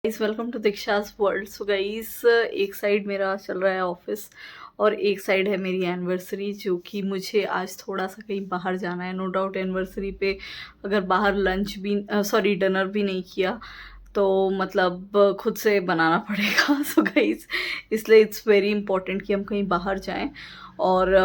Guys welcome to Diksha's world. So guys एक side मेरा चल रहा है ऑफिस और एक साइड है मेरी एनिवर्सरी, जो कि मुझे आज थोड़ा सा कहीं बाहर जाना है। नो डाउट एनिवर्सरी पे अगर बाहर लंच भी डिनर भी नहीं किया तो मतलब खुद से बनाना पड़ेगा। सो गाइस इसलिए इट्स वेरी इंपॉर्टेंट कि हम कहीं बाहर जाएं। और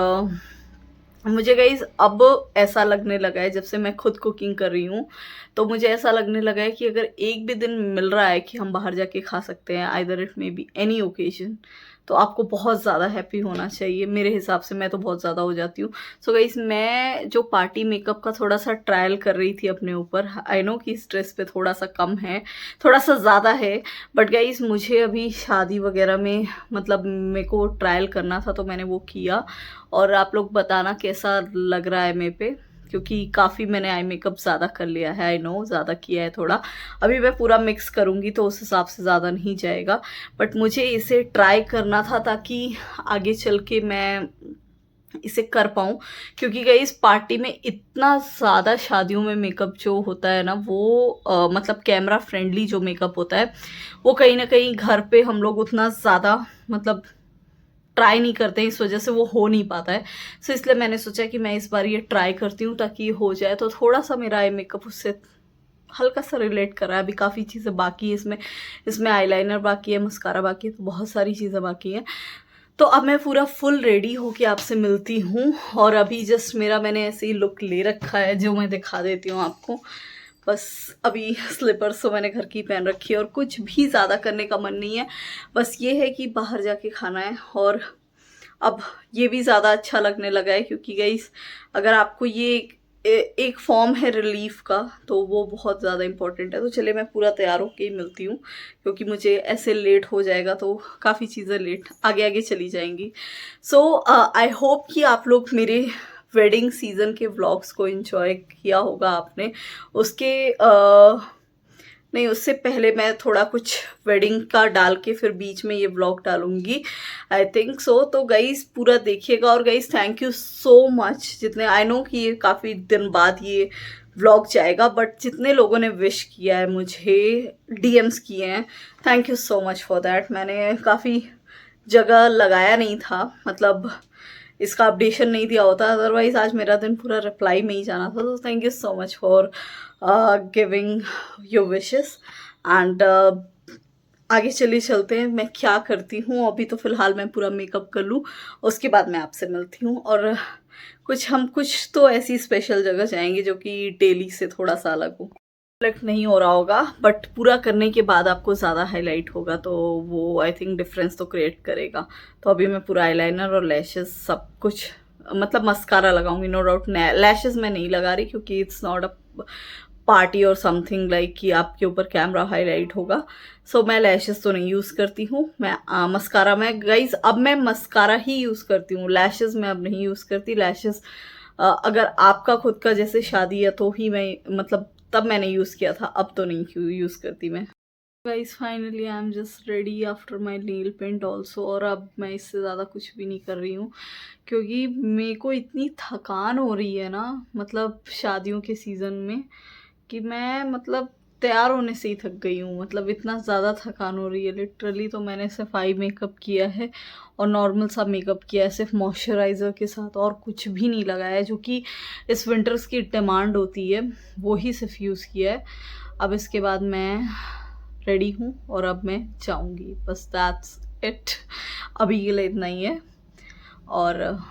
मुझे गाइस अब ऐसा लगने लगा है, जब से मैं खुद कुकिंग कर रही हूँ तो मुझे ऐसा लगने लगा है कि अगर एक भी दिन मिल रहा है कि हम बाहर जाके खा सकते हैं, either it may be any occasion, तो आपको बहुत ज़्यादा हैप्पी होना चाहिए। मेरे हिसाब से मैं तो बहुत ज़्यादा हो जाती हूँ। सो गाइस मैं जो पार्टी मेकअप का थोड़ा सा ट्रायल कर रही थी अपने ऊपर, आई नो कि इस ड्रेस पे थोड़ा सा कम है, थोड़ा सा ज़्यादा है, बट गाइस मुझे अभी शादी वगैरह में मतलब मेरे को ट्रायल करना था तो मैंने वो किया। और आप लोग बताना कैसा लग रहा है मेरे पे, क्योंकि काफ़ी मैंने आई मेकअप ज़्यादा कर लिया है। आई नो ज़्यादा किया है थोड़ा, अभी मैं पूरा मिक्स करूँगी तो उस हिसाब से ज़्यादा नहीं जाएगा, बट मुझे इसे ट्राई करना था ताकि आगे चल के मैं इसे कर पाऊँ। क्योंकि गई इस पार्टी में इतना ज़्यादा शादियों में मेकअप जो होता है ना वो मतलब कैमरा फ्रेंडली जो मेकअप होता है वो कहीं ना कहीं घर पे हम लोग उतना ज़्यादा मतलब ट्राई नहीं करते हैं, इस वजह से वो हो नहीं पाता है। सो इसलिए मैंने सोचा कि मैं इस बार ये ट्राई करती हूँ ताकि ये हो जाए। तो थोड़ा सा मेरा आई मेकअप उससे हल्का सा रिलेट कर रहा है। अभी काफ़ी चीज़ें बाकी है इसमें, इसमें आईलाइनर बाकी है, मस्कारा बाकी है, तो बहुत सारी चीज़ें बाकी हैं। तो अब मैं पूरा फुल रेडी होके आपसे मिलती हूँ। और अभी जस्ट मेरा मैंने ऐसे ही लुक ले रखा है जो मैं दिखा देती हूँ आपको। बस अभी स्लीपर्स तो मैंने घर की पहन रखी है और कुछ भी ज़्यादा करने का मन नहीं है। बस ये है कि बाहर जाके खाना है। और अब ये भी ज़्यादा अच्छा लगने लगा है क्योंकि गाइस अगर आपको ये एक फॉर्म है रिलीफ का तो वो बहुत ज़्यादा इंपॉर्टेंट है। तो चलिए मैं पूरा तैयार होके ही मिलती हूँ, क्योंकि मुझे ऐसे लेट हो जाएगा तो काफ़ी चीज़ें लेट आगे आगे चली जाएंगी। सो आई होप कि आप लोग मेरे वेडिंग सीजन के व्लॉग्स को एंजॉय किया होगा आपने। उसके नहीं, उससे पहले मैं थोड़ा कुछ वेडिंग का डाल के फिर बीच में ये व्लॉग डालूंगी, आई थिंक सो। तो गाइस पूरा देखिएगा। और guys thank you so much, जितने आई नो कि ये काफ़ी दिन बाद ये व्लॉग जाएगा, बट जितने लोगों ने विश किया है मुझे, डीएम्स किए हैं, thank you so much for that. मैंने काफ़ी जगह लगाया नहीं था, मतलब इसका अपडेशन नहीं दिया होता, अदरवाइज आज मेरा दिन पूरा रिप्लाई में ही जाना था। तो thank you so much for giving your wishes. And आगे चलिए चलते हैं मैं क्या करती हूँ। अभी तो फिलहाल मैं पूरा मेकअप कर लूँ, उसके बाद मैं आपसे मिलती हूँ। और कुछ तो ऐसी स्पेशल जगह जाएंगे जो कि डेली से थोड़ा सा अलग हो। रिफ्लेक्ट नहीं हो रहा होगा, बट पूरा करने के बाद आपको ज़्यादा हाईलाइट होगा तो वो आई थिंक डिफरेंस तो क्रिएट करेगा। तो अभी मैं पूरा आईलाइनर और लैशेस सब कुछ मतलब मस्कारा लगाऊंगी। नो डाउट लैशेस मैं नहीं लगा रही क्योंकि इट्स नॉट अ पार्टी और समथिंग लाइक कि आपके ऊपर कैमरा हाईलाइट होगा। सो मैं लैशेस तो नहीं यूज़ करती हूँ। मैं मस्कारा में गाइज अब मैं मस्कारा ही यूज़ करती हूँ, लैशेस मैं अब नहीं यूज़ करती। लैशेस अगर आपका खुद का जैसे शादी है तो ही मैं मतलब तब मैंने यूज़ किया था, अब तो नहीं यूज़ करती मैं। Guys finally I am just ready after my nail paint also. और अब मैं इससे ज़्यादा कुछ भी नहीं कर रही हूँ क्योंकि मेरे को इतनी थकान हो रही है ना, मतलब शादियों के सीज़न में, कि मैं मतलब तैयार होने से ही थक गई हूँ। मतलब इतना ज़्यादा थकान हो रही है लिटरली। तो मैंने सिर्फ आई मेकअप किया है और नॉर्मल सा मेकअप किया है सिर्फ मॉइस्चराइज़र के साथ, और कुछ भी नहीं लगाया है जो कि इस विंटर्स की डिमांड होती है, वो ही सिर्फ यूज़ किया है। अब इसके बाद मैं रेडी हूँ और अब मैं जाऊँगी, बस दैट्स इट। अभी के लिए इतना ही है। और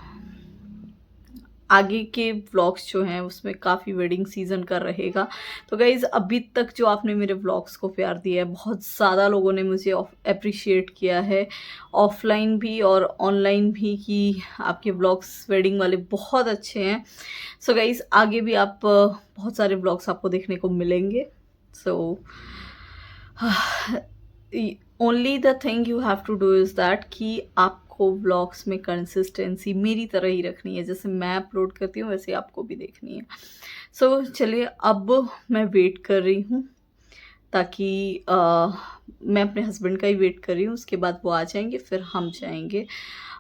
आगे के व्लॉग्स जो हैं उसमें काफ़ी वेडिंग सीजन का रहेगा। तो गाइज़ अभी तक जो आपने मेरे व्लॉग्स को प्यार दिया है, बहुत ज़्यादा लोगों ने मुझे अप्रिशिएट किया है, ऑफलाइन भी और ऑनलाइन भी, कि आपके व्लॉग्स वेडिंग वाले बहुत अच्छे हैं। सो गाइज़ आगे भी आप बहुत सारे व्लॉग्स आपको देखने को मिलेंगे। So only the thing you have to do is that कि आपको व्लॉग्स में कंसिस्टेंसी मेरी तरह ही रखनी है, जैसे मैं अपलोड करती हूँ वैसे आपको भी देखनी है। सो चलिए अब मैं वेट कर रही हूँ ताकि मैं अपने हस्बैंड का ही वेट कर रही हूँ, उसके बाद वो आ जाएंगे फिर हम जाएंगे।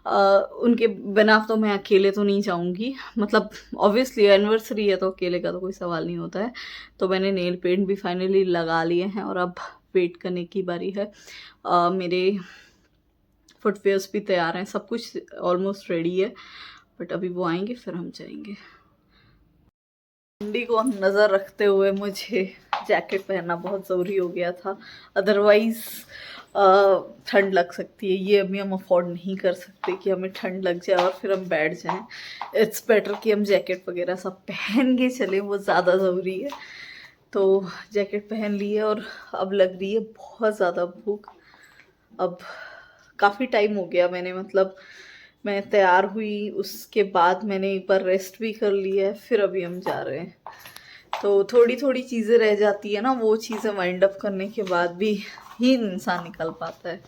उनके बिना तो मैं अकेले तो नहीं जाऊँगी, मतलब ऑब्वियसली एनिवर्सरी है तो अकेले का तो कोई सवाल नहीं होता है। तो मैंने नेल पेंट भी फाइनली लगा लिए हैं और अब वेट करने की बारी है। मेरे फुटवेयर्स भी तैयार हैं, सब कुछ ऑलमोस्ट रेडी है, बट अभी वो आएंगे फिर हम जाएंगे। ठंडी को नज़र रखते हुए मुझे जैकेट पहनना बहुत ज़रूरी हो गया था, अदरवाइज़ ठंड लग सकती है। ये अभी हम अफोर्ड नहीं कर सकते कि हमें ठंड लग जाए और फिर हम बैठ जाएं। इट्स बेटर कि हम जैकेट वगैरह सब पहन के चलें, वो ज़्यादा ज़रूरी है। तो जैकेट पहन ली है और अब लग रही है बहुत ज़्यादा भूख। अब काफ़ी टाइम हो गया, मैं तैयार हुई, उसके बाद मैंने एक बार रेस्ट भी कर लिया है, फिर अभी हम जा रहे हैं। तो थोड़ी थोड़ी चीज़ें रह जाती है ना, वो चीज़ें वाइंड अप करने के बाद भी ही इंसान निकल पाता है।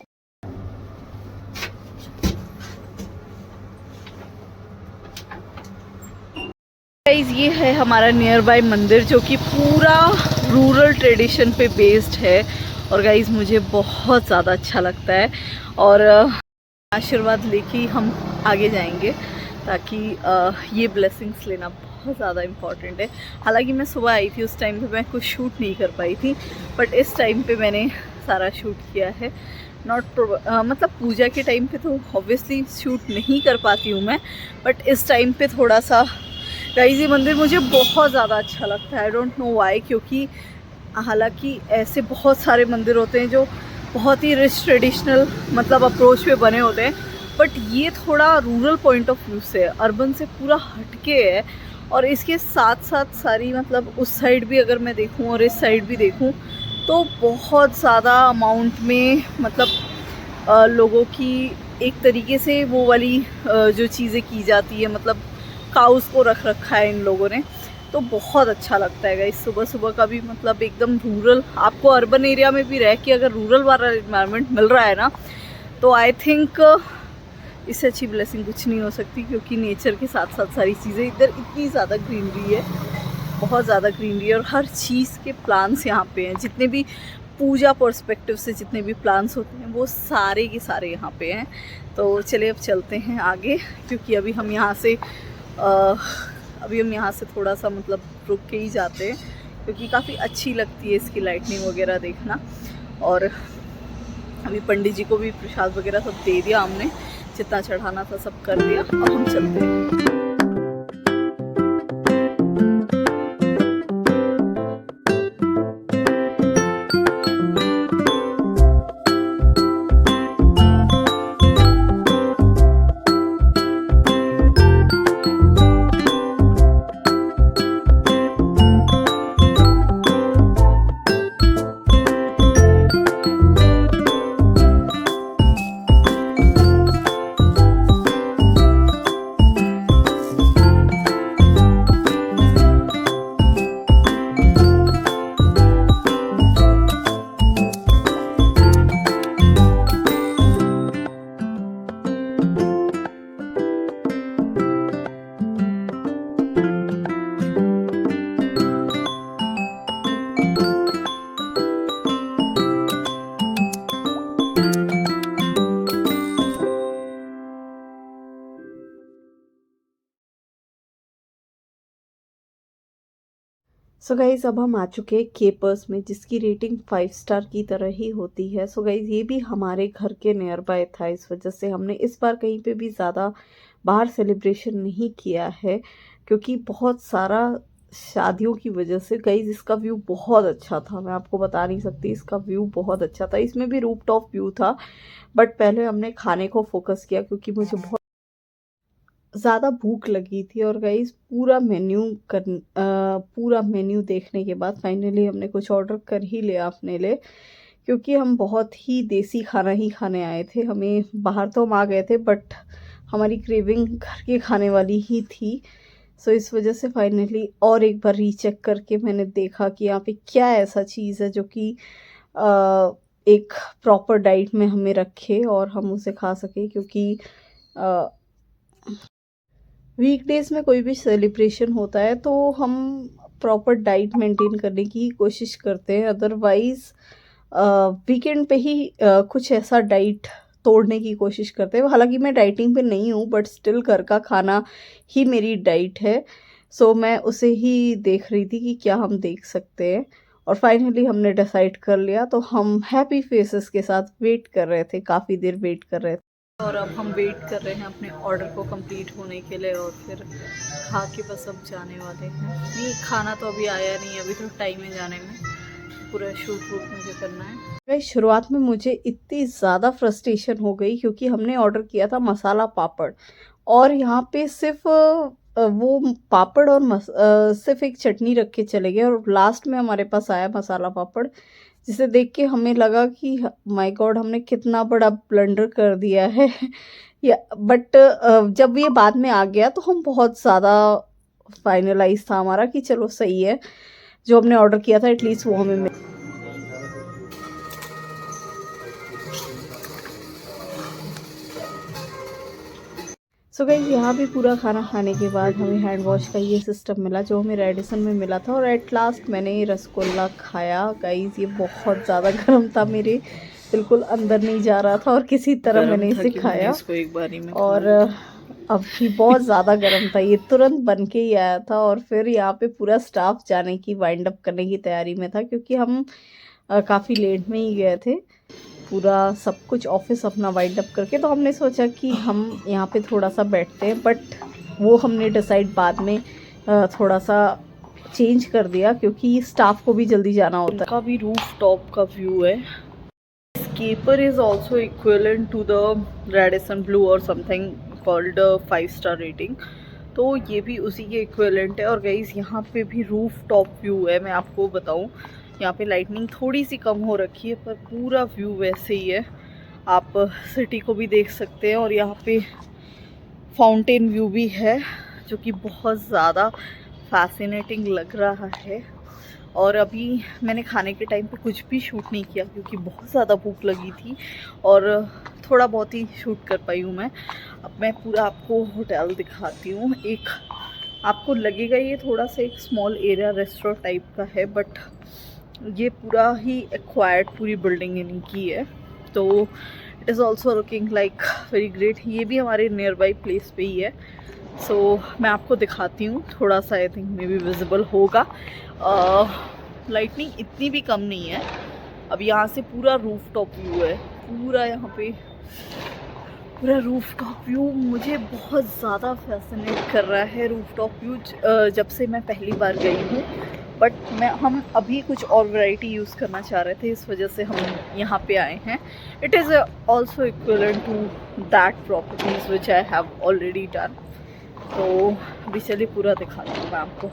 गाइस, ये है हमारा नियर बाय मंदिर जो कि पूरा रूरल ट्रेडिशन पे बेस्ड है। और गाइस मुझे बहुत ज़्यादा अच्छा लगता है और आशीर्वाद लेके हम आगे जाएंगे, ताकि ये ब्लेसिंग्स लेना बहुत ज़्यादा इम्पॉर्टेंट है। हालांकि मैं सुबह आई थी, उस टाइम पे मैं कुछ शूट नहीं कर पाई थी, बट इस टाइम पे मैंने सारा शूट किया है। मतलब पूजा के टाइम पे तो ऑब्वियसली शूट नहीं कर पाती हूँ मैं, बट इस टाइम पे थोड़ा सा। गाइस, ये मंदिर मुझे बहुत ज़्यादा अच्छा लगता है, आई डोंट नो वाई, क्योंकि हालांकि ऐसे बहुत सारे मंदिर होते हैं जो बहुत ही रिच ट्रेडिशनल मतलब अप्रोच पे बने होते हैं, बट ये थोड़ा रूरल पॉइंट ऑफ व्यू से, अर्बन से पूरा हटके है। और इसके साथ साथ सारी मतलब उस साइड भी अगर मैं देखूं और इस साइड भी देखूं तो बहुत ज़्यादा अमाउंट में मतलब लोगों की एक तरीके से वो वाली जो चीज़ें की जाती है, मतलब काउस को रख रखा है इन लोगों ने, तो बहुत अच्छा लगता है गाइस। सुबह सुबह का भी मतलब एकदम रूरल, आपको अर्बन एरिया में भी रह के अगर रूरल वाला इन्वायरमेंट मिल रहा है ना, तो आई थिंक इससे अच्छी ब्लेसिंग कुछ नहीं हो सकती, क्योंकि नेचर के साथ साथ सारी चीज़ें, इधर इतनी ज़्यादा ग्रीनरी है, बहुत ज़्यादा ग्रीनरी है, और हर चीज़ के प्लांट्स यहाँ पे हैं। जितने भी पूजा पर्सपेक्टिव से जितने भी प्लान्स होते हैं वो सारे के सारे यहाँ पे हैं। तो चलिए अब चलते हैं आगे, क्योंकि अभी हम यहाँ से थोड़ा सा मतलब रुक के ही जाते हैं, क्योंकि काफ़ी अच्छी लगती है इसकी लाइटनिंग वगैरह देखना। और अभी पंडित जी को भी प्रसाद वगैरह सब दे दिया हमने, जितना चढ़ाना था सब कर दिया। अब हम चलते हैं। सो गाइज़, अब हम आ चुके हैं केपर्स में, जिसकी रेटिंग 5 स्टार की तरह ही होती है। सो गाइज़, ये भी हमारे घर के नियर बाय था, इस वजह से हमने इस बार कहीं पे भी ज़्यादा बाहर सेलिब्रेशन नहीं किया है, क्योंकि बहुत सारा शादियों की वजह से। गाइज़, इसका व्यू बहुत अच्छा था, मैं आपको बता नहीं सकती, इसका व्यू बहुत अच्छा था। इसमें भी रूफ टॉप व्यू था, बट पहले हमने खाने को फोकस किया, क्योंकि मुझे बहुत ज़्यादा भूख लगी थी। और गाइस, पूरा मेन्यू देखने के बाद फाइनली हमने कुछ ऑर्डर कर ही लिया अपने लिए, क्योंकि हम बहुत ही देसी खाना ही खाने आए थे। हमें बाहर तो हम आ गए थे, बट हमारी क्रेविंग घर के खाने वाली ही थी। सो इस वजह से फाइनली और एक बार रीचेक करके मैंने देखा कि यहाँ पे क्या ऐसा चीज़ है जो कि एक प्रॉपर डाइट में हमें रखे और हम उसे खा सकें, क्योंकि वीकडेज में कोई भी सेलिब्रेशन होता है तो हम प्रॉपर डाइट मेंटेन करने की कोशिश करते हैं, अदरवाइज़ वीकेंड पे ही कुछ ऐसा डाइट तोड़ने की कोशिश करते हैं। हालांकि मैं डाइटिंग पे नहीं हूँ, बट स्टिल घर का खाना ही मेरी डाइट है। सो मैं उसे ही देख रही थी कि क्या हम देख सकते हैं। और फाइनली हमने डिसाइड कर लिया, तो हम हैप्पी फेसेस के साथ वेट कर रहे थे, काफ़ी देर वेट कर रहे थे। और अब हम वेट कर रहे हैं अपने ऑर्डर को कंप्लीट होने के लिए और फिर खा के बस अब जाने वाले हैं। नहीं, खाना तो अभी आया नहीं, अभी तो टाइम है जाने में, पूरा शूट वूट मुझे करना है। शुरुआत में मुझे इतनी ज़्यादा फ्रस्ट्रेशन हो गई क्योंकि हमने ऑर्डर किया था मसाला पापड़, और यहाँ पे सिर्फ वो पापड़ और सिर्फ एक चटनी रख के चले गए, और लास्ट में हमारे पास आया मसाला पापड़, जिसे देख के हमें लगा कि माय गॉड, हमने कितना बड़ा ब्लंडर कर दिया है। या बट जब ये बाद में आ गया तो हम बहुत ज़्यादा फाइनलाइज था हमारा कि चलो सही है, जो हमने ऑर्डर किया था एटलीस्ट वो हमें मिल। सो गाइस, यहाँ भी पूरा खाना खाने के बाद हमें हैंड वॉश का ये सिस्टम मिला जो हमें रेडिसन में मिला था, और एट लास्ट मैंने ये रसगुल्ला खाया। गाइस, ये बहुत ज़्यादा गर्म था, मेरे बिल्कुल अंदर नहीं जा रहा था, और किसी तरह मैंने इसे खाया। इसको एक बारी में और अभी बहुत ज़्यादा गर्म था, ये तुरंत बन के ही आया था। और फिर यहाँ पे पूरा स्टाफ जाने की, वाइंड अप करने की तैयारी में था, क्योंकि हम काफ़ी लेट में ही गए थे, पूरा सब कुछ ऑफिस अपना वाइंड अप करके। तो हमने सोचा कि हम यहाँ पे थोड़ा सा बैठते हैं, बट वो हमने डिसाइड बाद में थोड़ा सा चेंज कर दिया, क्योंकि स्टाफ को भी जल्दी जाना होता है। उनका भी रूफ टॉप का व्यू है। Scaper is also equivalent to the Radisson Blu और समथिंग कॉल्ड 5 स्टार रेटिंग, तो ये भी उसी के इक्विवेलेंट है। और गाइस, यहाँ पे भी रूफ टॉप व्यू है। मैं आपको बताऊँ, यहाँ पे लाइटनिंग थोड़ी सी कम हो रखी है, पर पूरा व्यू वैसे ही है। आप सिटी को भी देख सकते हैं, और यहाँ पे फाउंटेन व्यू भी है, जो कि बहुत ज़्यादा फैसिनेटिंग लग रहा है। और अभी मैंने खाने के टाइम पे कुछ भी शूट नहीं किया, क्योंकि बहुत ज़्यादा भूख लगी थी, और थोड़ा बहुत ही शूट कर पाई हूँ मैं। अब मैं पूरा आपको होटल दिखाती हूँ। एक आपको लगेगा ये थोड़ा सा एक स्मॉल एरिया रेस्टोरेंट टाइप का है, बट ये पूरा ही एक्वायर्ड पूरी बिल्डिंग इन्हीं की है, तो it is also looking like very great. ये भी हमारे नियर बाई प्लेस पे ही है। सो मैं आपको दिखाती हूँ थोड़ा सा, I think may be visible होगा। लाइटनिंग इतनी भी कम नहीं है। अब यहाँ से पूरा रूफ टॉप व्यू है, पूरा यहाँ पे पूरा रूफ टॉप व्यू मुझे बहुत ज़्यादा फैसिनेट कर रहा है। रूफ टॉप व्यू जब से मैं पहली बार गई हूँ, बट हम अभी कुछ और वैरायटी यूज़ करना चाह रहे थे, इस वजह से हम यहाँ पे आए हैं। It is also equivalent to that properties which I have already done. तो अभी चलिए पूरा दिखाती हूँ मैं आपको।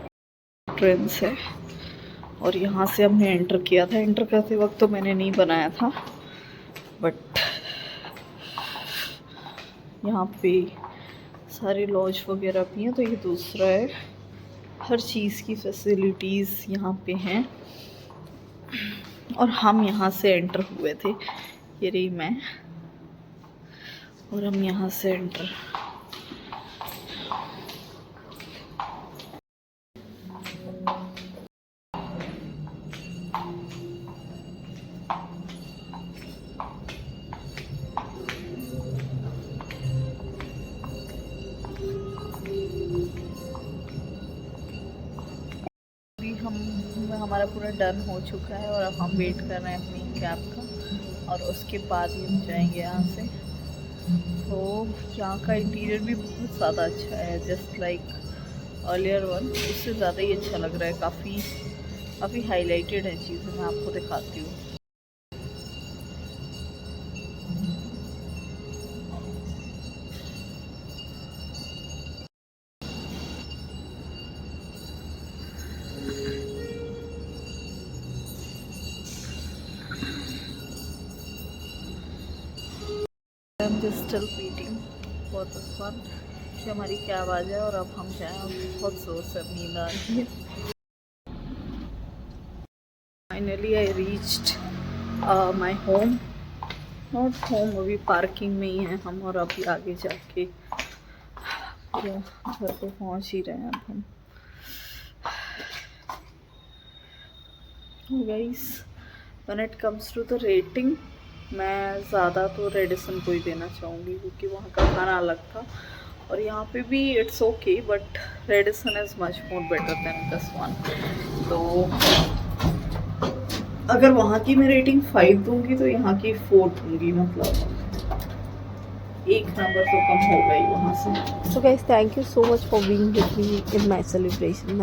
ट्रेन से, और यहाँ से हमने एंटर किया था। एंटर करते वक्त तो मैंने नहीं बनाया था, बट यहाँ पे सारे लॉज वगैरह भी हैं, तो ये दूसरा है। हर चीज़ की फैसिलिटीज़ यहाँ पे हैं, और हम यहाँ से एंटर हुए थे। ये रही मैं, और हम यहाँ से एंटर। हमारा पूरा डन हो चुका है, और अब हम वेट कर रहे हैं अपनी कैब का, और उसके बाद ही हम जाएंगे यहाँ से। तो यहाँ का इंटीरियर भी बहुत ज़्यादा अच्छा है, जस्ट लाइक अर्लियर वन, उससे ज़्यादा ही अच्छा लग रहा है। काफ़ी हाईलाइटेड है चीज़ें, मैं आपको दिखाती हूँ। I'm just still waiting for this one कि हमारी कैब आ जाए और अब हम जाएं। और बहुत ज़ोर से नींद आ रही है। Finally I reached my home, not home, अभी पार्किंग में ही हैं हम, और अभी आगे जाके घर पे पहुंच ही रहे हैं अब हम। Guys, when it comes to the rating, मैं ज़्यादा तो रेडिसन को ही देना चाहूँगी, क्योंकि वहाँ का खाना अलग था, और यहाँ पे भी it's okay, but Radisson is much more better than this one. तो अगर वहाँ की मैं रेटिंग 5 दूंगी तो यहाँ की 4 दूंगी, मतलब एक नंबर तो कम हो गई वहाँ से। So guys, thank you so much for being with me in my celebration.